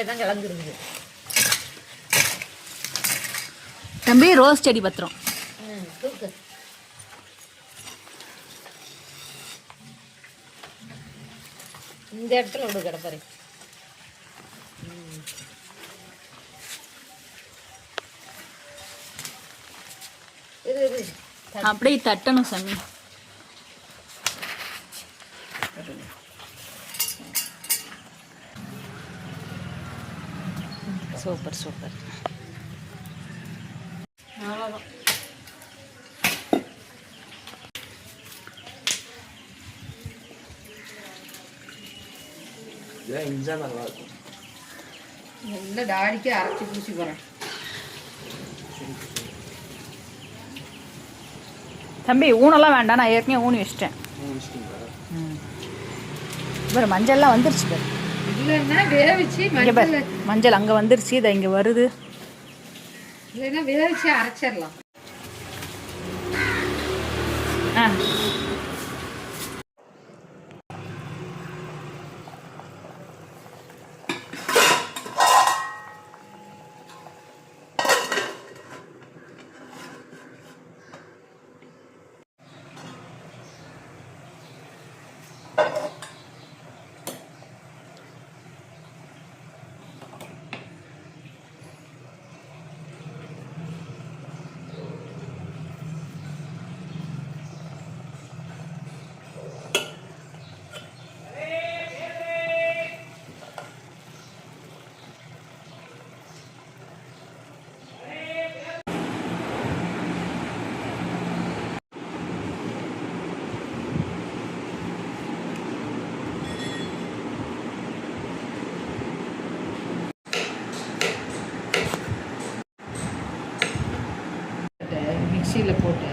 தான் கிளம்பிருக்குது தம்பி. ரோஸ் செடி பத்திரம் இந்த இடத்துல விடு கிடப்பாரு. அப்படியே தட்டணும் சாமி. Super super. அவ்வளோதான். நல்லா இருக்கும். நல்ல டாடிக்கு அரைச்சி பூசி போகிறேன். தம்பி ஊனெல்லாம் வேண்டாம், நான் ஏற்கனவே ஊனி வச்சிட்டேன். பாரு மஞ்சள்லாம் வந்துருச்சு பாரு. இல்லைன்னா வேவிச்சு மஞ்சள் அங்கே வந்துருச்சு, இதை இங்கே வருது. இல்லைன்னா வேவிச்சு அரைச்சிடலாம். ஆ மிக்சியில் போட்டு